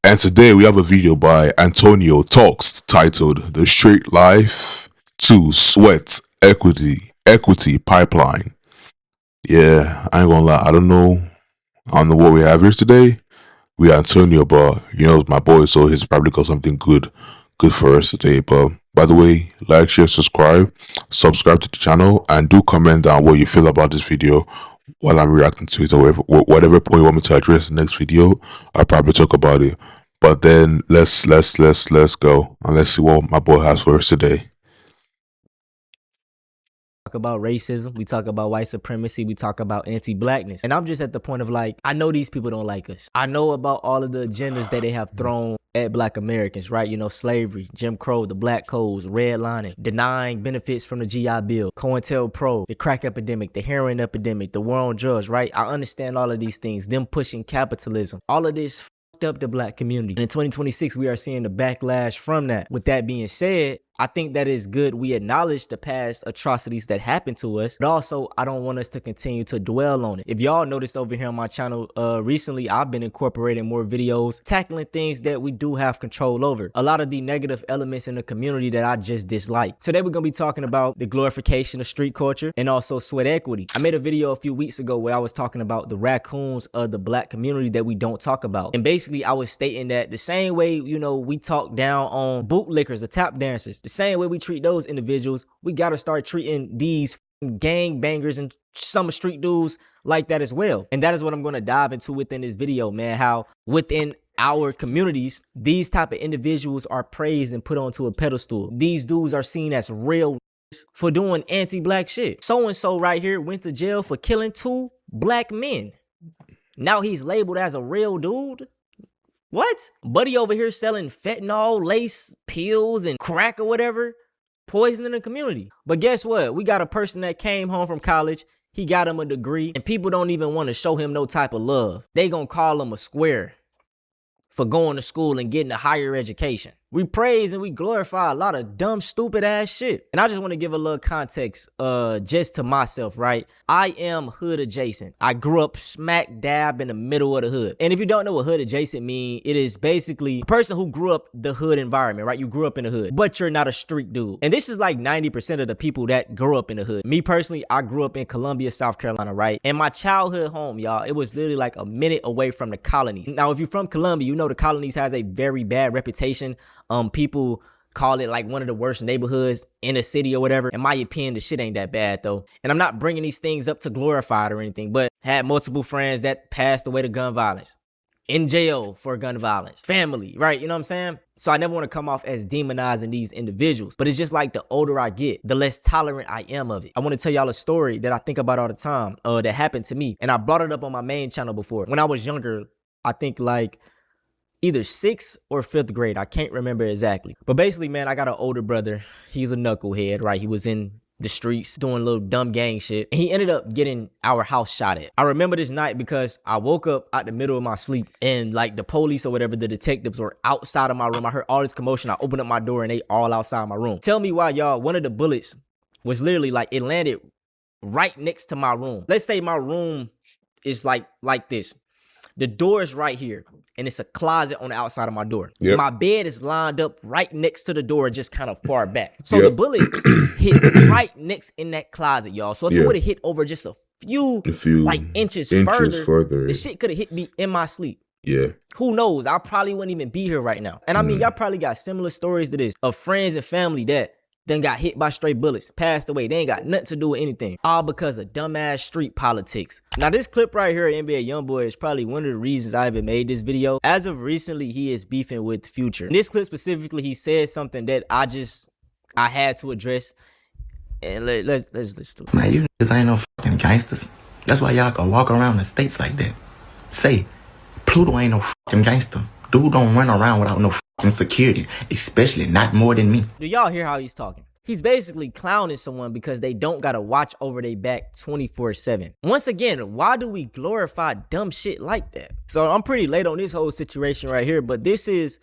And today we have a video by Antonio Talks titled The Straight Life to Sweat Equity Pipeline. Yeah, I ain't gonna lie, I don't know what we have here today. We got Antonio, but it's my boy, so he's probably got something good for us today. But by the way, like, share, subscribe to the channel, and do comment down what you feel about this video while I'm reacting to it, or whatever point you want me to address in the next video. I'll probably talk about it. But then let's go and let's see what my boy has for us today. Talk about racism, we talk about white supremacy, we talk about anti-blackness. And I'm just at the point of like, I know these people don't like us. I know about all of the agendas that they have thrown at Black Americans, right? Slavery, Jim Crow, the Black Codes, redlining, denying benefits from the GI Bill, COINTELPRO, the crack epidemic, the heroin epidemic, the war on drugs, right? I understand all of these things, them pushing capitalism, all of this up the Black community. And in 2026, we are seeing the backlash from that. With that being said, I think that is good. We acknowledge the past atrocities that happened to us, but also I don't want us to continue to dwell on it. If y'all noticed over here on my channel, recently I've been incorporating more videos tackling things that we do have control over. A lot of the negative elements in the community that I just dislike. Today we're gonna be talking about the glorification of street culture and also sweat equity. I made a video a few weeks ago where I was talking about the raccoons of the Black community that we don't talk about. And basically I was stating that the same way, we talk down on bootlickers, the tap dancers, the same way we treat those individuals, we gotta start treating these gang bangers and some street dudes like that as well. And that is what I'm gonna dive into within this video, man. How within our communities, these type of individuals are praised and put onto a pedestal. These dudes are seen as real for doing anti-Black shit. So-and-so right here went to jail for killing 2 Black men. Now he's labeled as a real dude? What? Buddy over here selling fentanyl, lace, pills, and crack or whatever, poisoning the community. But guess what? We got a person that came home from college, he got him a degree, and people don't even want to show him no type of love. They gonna call him a square for going to school and getting a higher education. We praise and we glorify a lot of dumb, stupid ass shit. And I just want to give a little context just to myself, right? I am hood adjacent. I grew up smack dab in the middle of the hood. And if you don't know what hood adjacent mean, it is basically a person who grew up the hood environment, right? You grew up in the hood, but you're not a street dude. And this is like 90% of the people that grew up in the hood. Me personally, I grew up in Columbia, South Carolina, right? And my childhood home, y'all, it was literally like a minute away from the colonies. Now, if you're from Columbia, the colonies has a very bad reputation. People call it like one of the worst neighborhoods in a city or whatever. In my opinion, the shit ain't that bad though. And I'm not bringing these things up to glorify it or anything, but had multiple friends that passed away to gun violence, in jail for gun violence, family, right? You know what I'm saying? So I never want to come off as demonizing these individuals, but it's just like the older I get, the less tolerant I am of it. I want to tell y'all a story that I think about all the time that happened to me. And I brought it up on my main channel before. When I was younger, I think like either 6th or 5th grade. I can't remember exactly. But basically, man, I got an older brother. He's a knucklehead, right? He was in the streets doing little dumb gang shit. And he ended up getting our house shot at. I remember this night because I woke up out the middle of my sleep and like the police or whatever, the detectives were outside of my room. I heard all this commotion. I opened up my door and they all outside my room. Tell me why, y'all, one of the bullets was literally like, it landed right next to my room. Let's say my room is like this. The door is right here, and it's a closet on the outside of my door. Yep. My bed is lined up right next to the door, just kind of far back. So the bullet hit right next in that closet, y'all. So if it would have hit over just a few like inches further, the shit could have hit me in my sleep. Yeah. Who knows? I probably wouldn't even be here right now. And I mean, y'all probably got similar stories to this of friends and family that then got hit by stray bullets, passed away. They ain't got nothing to do with anything. All because of dumbass street politics. Now, this clip right here, NBA Youngboy, is probably one of the reasons I even made this video. As of recently, he is beefing with Future. In this clip specifically, he said something that I had to address. And let's listen to it. Man, you niggas ain't no fucking gangsters. That's why y'all can walk around the states like that. Say, Pluto ain't no fucking gangster. Dude don't run around without no fucking security, especially not more than me. Do y'all hear how he's talking? He's basically clowning someone because they don't gotta watch over their back 24/7. Once again, why do we glorify dumb shit like that? So I'm pretty late on this whole situation right here, but this is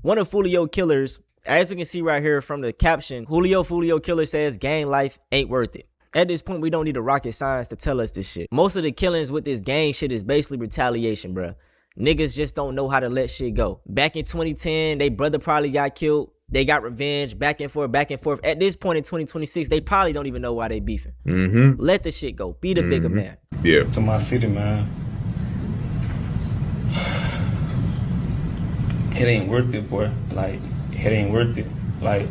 one of Julio Killer's. As we can see right here from the caption, Julio Killer says gang life ain't worth it. At this point, we don't need a rocket science to tell us this shit. Most of the killings with this gang shit is basically retaliation, bruh. Niggas just don't know how to let shit go. Back in 2010, they brother probably got killed. They got revenge, back and forth, back and forth. At this point in 2026, they probably don't even know why they beefing. Let the shit go. Be the bigger man. Yeah. To my city, man. It ain't worth it, boy. Like, it ain't worth it. Like,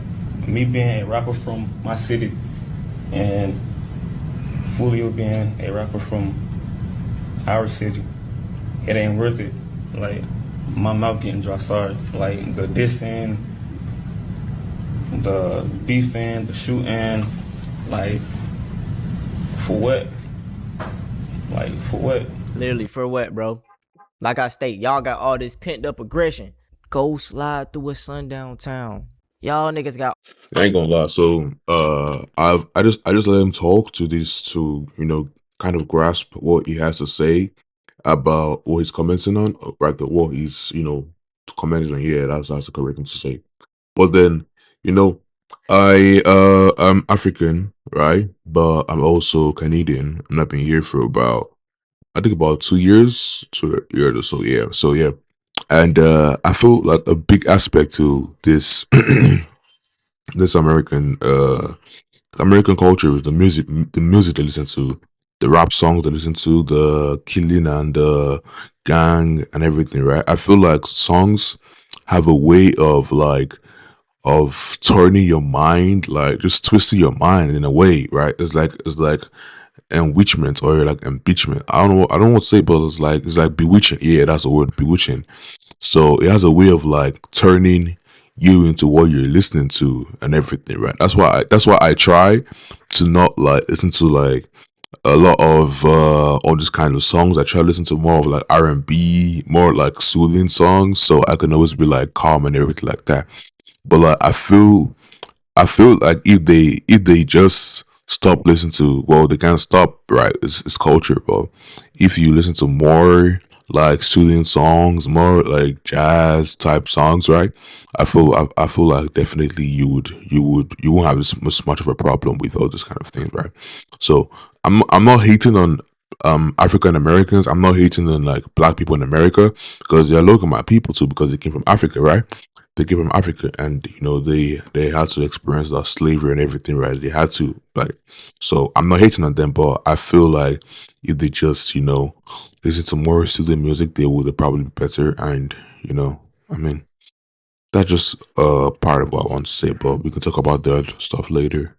me being a rapper from my city and Fulio being a rapper from our city, it ain't worth it. Like, my mouth getting dry, sorry. Like, the dissing, the beefing, the shooting, like, for what? Like, for what? Literally, for what, bro? Like I state, y'all got all this pent up aggression. Go slide through a sundown town. Y'all niggas got. I ain't gonna lie. So, I just let him talk to this to kind of grasp what he has to say about what he's commenting on, or rather what he's commenting on. Yeah, that's the correct thing to say. But then, I'm African, right? But I'm also Canadian, and I've been here for I think about 2 years, 2 years or so. Yeah, so yeah, and I feel like a big aspect to this this American culture is the music they listen to, the rap songs they listen to, the killing and the gang and everything, right? I feel like songs have a way of turning your mind, like just twisting your mind in a way, right? It's like enrichment or like impeachment. I don't want to say, but it's like bewitching. Yeah, that's the word, bewitching. So it has a way of like turning you into what you're listening to and everything, right? That's why I try to not like listen to like a lot of all these kind of songs. I try to listen to more of like R&B, more like soothing songs, so I can always be like calm and everything like that. But like I feel like if they just stop listening to, well, they can't stop, right? It's culture, but if you listen to more like soothing songs, more like jazz type songs, right? I feel like definitely you won't have much of a problem with all this kind of things, right? So I'm not hating on African Americans. I'm not hating on like black people in America, because they're local my people too, because they came from Africa, right? They came from Africa, and they had to experience that slavery and everything, right? They had to, like, so I'm not hating on them, but I feel like if they just listen to more soothing music, they would probably be better. And I mean, that's just part of what I want to say, but we can talk about the other stuff later.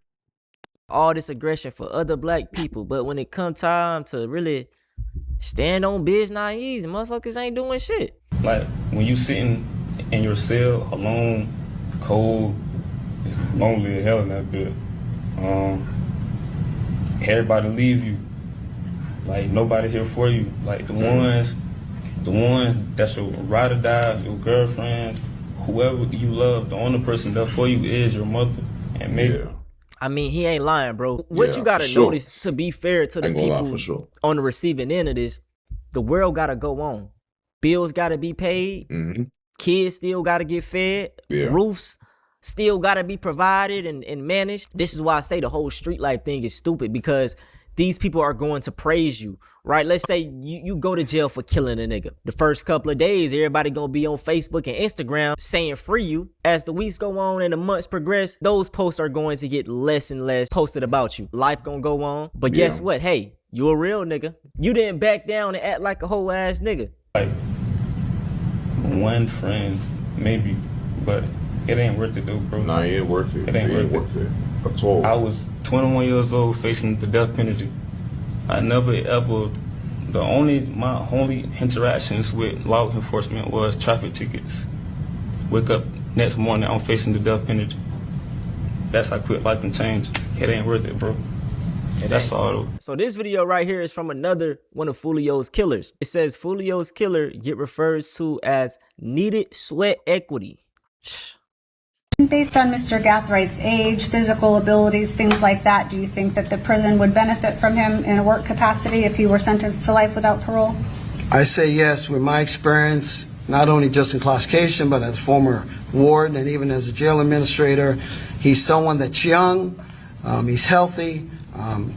all this aggression for other black people, but when it come time to really stand on business, not easy. Motherfuckers ain't doing shit. Like, when you sitting in your cell alone, cold, it's lonely as hell in that bed. Everybody leave you. Like, nobody here for you. Like, the ones that's your ride or die, your girlfriends, whoever you love, the only person there for you is your mother. And maybe. Yeah. I mean, he ain't lying, bro. What Yeah, you gotta for sure. notice, to be fair to the Ain't gonna lie, people for sure. on the receiving end of this, the world gotta go on. Bills gotta be paid. hmm Kids still gotta get fed. Yeah. Roofs still gotta be provided and managed. This is why I say the whole street life thing is stupid, because these people are going to praise you, right? Let's say you go to jail for killing a nigga. The first couple of days, everybody gonna be on Facebook and Instagram saying free you. As the weeks go on and the months progress, those posts are going to get less and less posted about you. Life gonna go on. But guess Yeah. what? Hey, you a real nigga. You didn't back down and act like a whole ass nigga. Like, one friend, maybe, but it ain't worth it though, bro. Nah, it ain't worth it. It ain't worth it at all. I was 21 years old facing the death penalty. I never ever, my only interactions with law enforcement was traffic tickets. Wake up next morning, I'm facing the death penalty. That's how quick life can change. It ain't worth it, bro. That's all though. So this video right here is from another one of Fulio's killers. It says Fulio's killer get referred to as needed sweat equity. Based on Mr. Gathwright's age, physical abilities, things like that, do you think that the prison would benefit from him in a work capacity if he were sentenced to life without parole? I say yes. With my experience, not only just in classification, but as former warden and even as a jail administrator, he's someone that's young, he's healthy.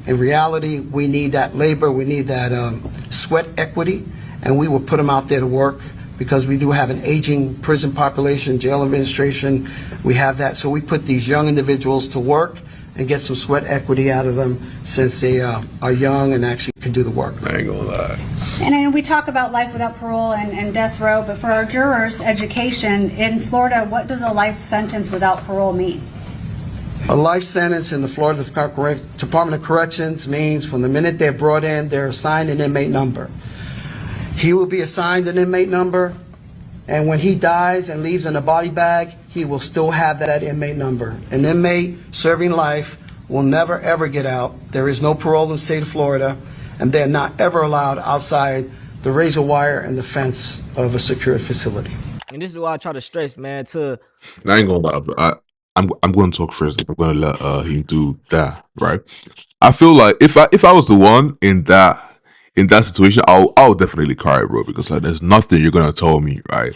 In reality, we need that labor, we need that sweat equity, and we will put them out there to work because we do have an aging prison population, jail administration. We have that. So we put these young individuals to work and get some sweat equity out of them since they are young and actually can do the work. I ain't gonna lie. And we talk about life without parole and death row, but for our jurors' education, in Florida, what does a life sentence without parole mean? A life sentence in the Florida Department of Corrections means from the minute they're brought in, they're assigned an inmate number. He will be assigned an inmate number, and when he dies and leaves in a body bag, he will still have that inmate number. An inmate serving life will never ever get out. There is no parole in the state of Florida, and they're not ever allowed outside the razor wire and the fence of a secure facility. And this is why I try to stress, man, to I ain't gonna lie, but I'm going to talk first. I'm gonna let him do that, right? I feel like if I was the one in that situation, I'll definitely cry, bro, because like there's nothing you're gonna tell me, right?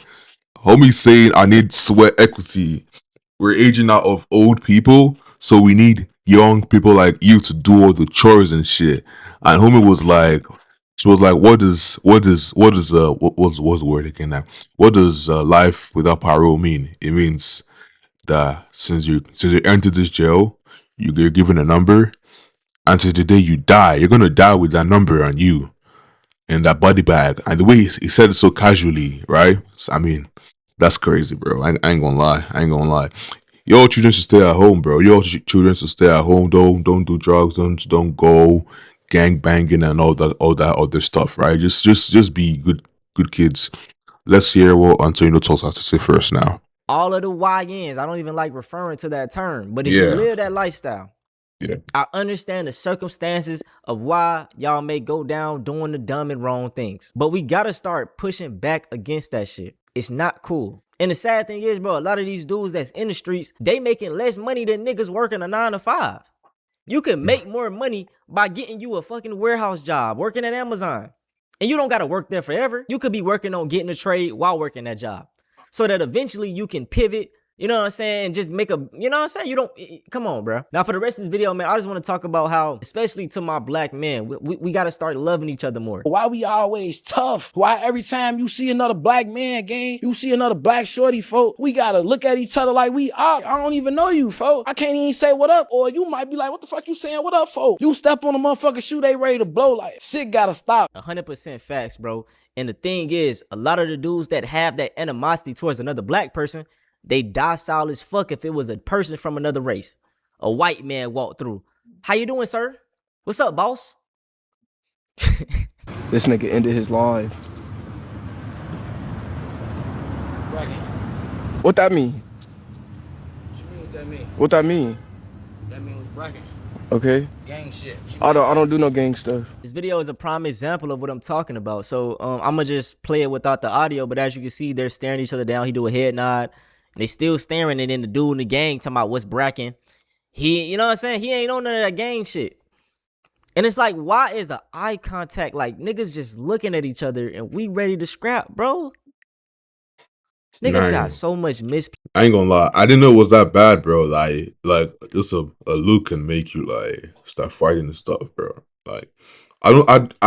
Homie saying I need sweat equity. We're aging out of old people, so we need young people like you to do all the chores and shit. And homie was like, she was like, what's the word again now? What does life without parole mean? It means that since you entered this jail, you're given a number, and to the day you die, you're gonna die with that number on you in that body bag. And the way he said it so casually, right? So, I mean, that's crazy, bro. I ain't gonna lie. Your children should stay at home, bro. Your children should stay at home. Don't do drugs. Don't go gang banging and all that other stuff, right? Just be good kids. Let's hear what Antonio Toss has to say first now. all of the YNs, I don't even like referring to that term, but if Yeah. you live that lifestyle, Yeah. I understand the circumstances of why y'all may go down doing the dumb and wrong things. But we gotta start pushing back against that shit. It's not cool. And the sad thing is, bro, a lot of these dudes that's in the streets, they making less money than niggas working a 9 to 5. You can make more money by getting you a fucking warehouse job, working at Amazon. And you don't gotta work there forever. You could be working on getting a trade while working that job. So that eventually you can pivot, you know what I'm saying, and just make a, you know what I'm saying? You don't, come on, bro. Now for the rest of this video, man, I just want to talk about how, especially to my black men, we got to start loving each other more. Why we always tough? Why every time you see another black man, gang, you see another black shorty, folk, we gotta look at each other like we are. I don't even know you, folk. I can't even say what up, or you might be like, what the fuck you saying what up, folk? You step on a motherfucking shoe, they ready to blow, like, shit gotta stop. 100% facts, bro. And the thing is, a lot of the dudes that have that animosity towards another black person, they docile as fuck if it was a person from another race. A white man walked through. How you doing, sir? What's up, boss? This nigga ended his life. What that mean? What you mean what that mean? What that mean? That means bragging. Okay. Gang shit. I don't do no gang stuff. This video is a prime example of what I'm talking about. So I'm gonna just play it without the audio, but as you can see, they're staring each other down. He do a head nod. And they still staring, and then the dude in the gang talking about what's bracking. He, you know what I'm saying? He ain't on none of that gang shit. And it's like, why is a eye contact like niggas just looking at each other and we ready to scrap, bro? Niggas got so much I ain't gonna lie. I didn't know it was that bad, bro. Like just a look can make you like start fighting and stuff, bro. Like I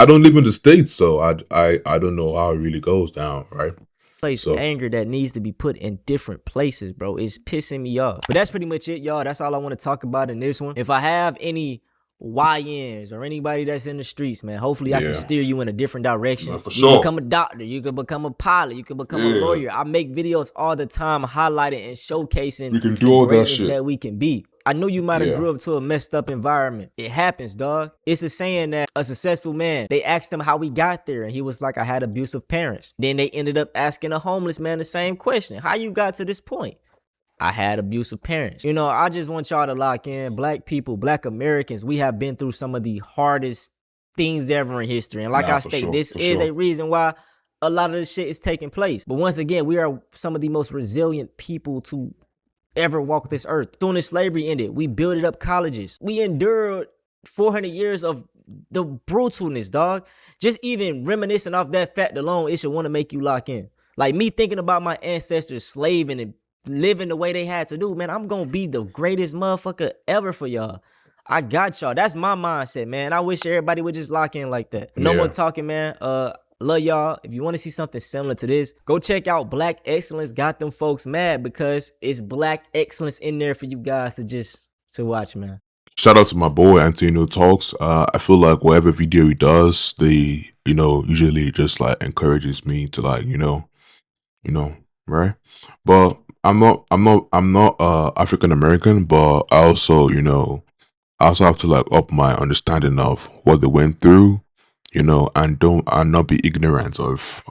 don't live in the States, so I don't know how it really goes down, right? place of anger that needs to be put in different places, bro. It's pissing me off. But that's pretty much it, y'all. That's all I want to talk about in this one. If I have any YNs or anybody that's in the streets, man, hopefully I can steer you in a different direction. For you sure. can become a doctor, you can become a pilot, you can become a lawyer. I make videos all the time highlighting and showcasing we can do all that shit that we can be. I know you might have grew up to a messed up environment. It happens, dog. It's a saying that a successful man, they asked him how he got there, and he was like, I had abusive parents. Then they ended up asking a homeless man the same question. How you got to this point? I had abusive parents. You know, I just want y'all to lock in. Black people, black Americans, we have been through some of the hardest things ever in history. And like I stated, this is a reason why a lot of this shit is taking place. But once again, we are some of the most resilient people to ever walk this earth. Soon as slavery ended, we built up colleges. We endured 400 years of the brutalness, dog. Just even reminiscing off that fact alone, it should want to make you lock in. Like me thinking about my ancestors slaving and living the way they had to do, man, I'm gonna be the greatest motherfucker ever for y'all. I got y'all. That's my mindset, man. I wish everybody would just lock in like that. No more talking, man. Love y'all. If you want to see something similar to this, go check out Black Excellence Got Them Folks Mad, because it's Black Excellence in there for you guys to watch, man. Shout out to my boy Antonio Talks. I feel like whatever video he does, they usually just like encourages me to like right. But I'm not African American, but I also I also have to like up my understanding of what they went through, and not be ignorant of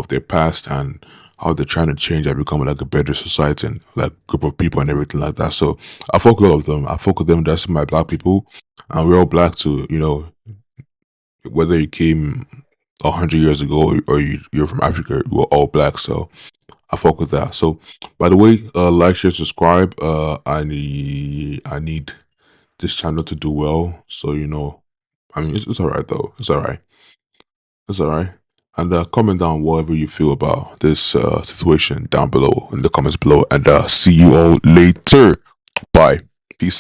their past and how they're trying to change and become like a better society and like group of people and everything like that. So I fuck with all of them. I fuck with them. That's my black people, and we're all black too. Whether you came 100 years ago or you're from Africa, we're all black. So I fuck with that. So by the way, like, share, subscribe. I need this channel to do well. So I mean, it's all right though. It's all right. It's all right. And comment down whatever you feel about this situation down below in the comments below. And see you all later. Bye. Peace.